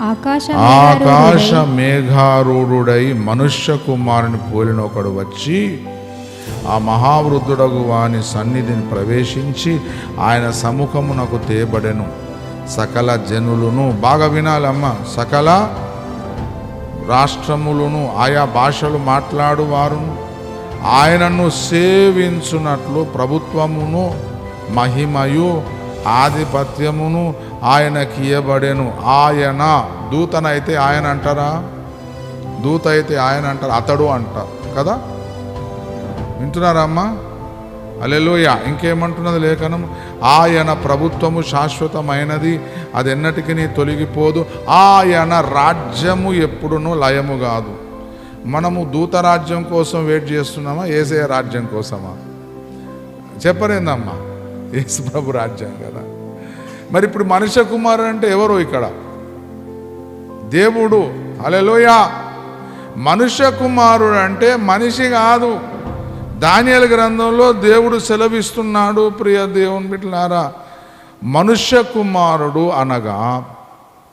ఆకాశ మేఘారూఢుడై మనుష్య కుమారుని పోలిన ఒకడు వచ్చి ఆ మహావృద్ధుడగు వాని సన్నిధిని ప్రవేశించి ఆయన సముఖమునకు తేబడెను. సకల జనులను, బాగా వినాలమ్మ, సకల రాష్ట్రములను, ఆయా భాషలు మాట్లాడువారును ఆయనను సేవించున్నట్లు ప్రభుత్వమును మహిమయు ఆధిపత్యమును ఆయనకి ఇయ్యబడెను. ఆయన దూతనైతే ఆయన అంటారా? దూత అయితే ఆయన అంటారు, అతడు అంటారు కదా. వింటున్నారమ్మా? హల్లెలూయా. ఇంకేమంటున్నది లేఖనం? ఆయన ప్రభుత్వము శాశ్వతమైనది, అది ఎన్నటికీ తొలగిపోదు. ఆయన రాజ్యము ఎప్పుడునూ లయము కాదు. మనము దూత రాజ్యం కోసం వెయిట్ చేస్తున్నామా, యేసయ్య రాజ్యం కోసమా? చెప్పరేందమ్మా? యేసు ప్రభు రాజ్యం కదా. మరి ఇప్పుడు మనుష్య కుమారుడు అంటే ఎవరు ఇక్కడ? దేవుడు. హల్లెలూయా. మనుష్య కుమారుడు అంటే మనిషి కాదు. దానియేలు గ్రంథంలో దేవుడు సెలవిస్తున్నాడు, ప్రియ దేవుని బిడ్డలారా, మనుష్య కుమారుడు అనగా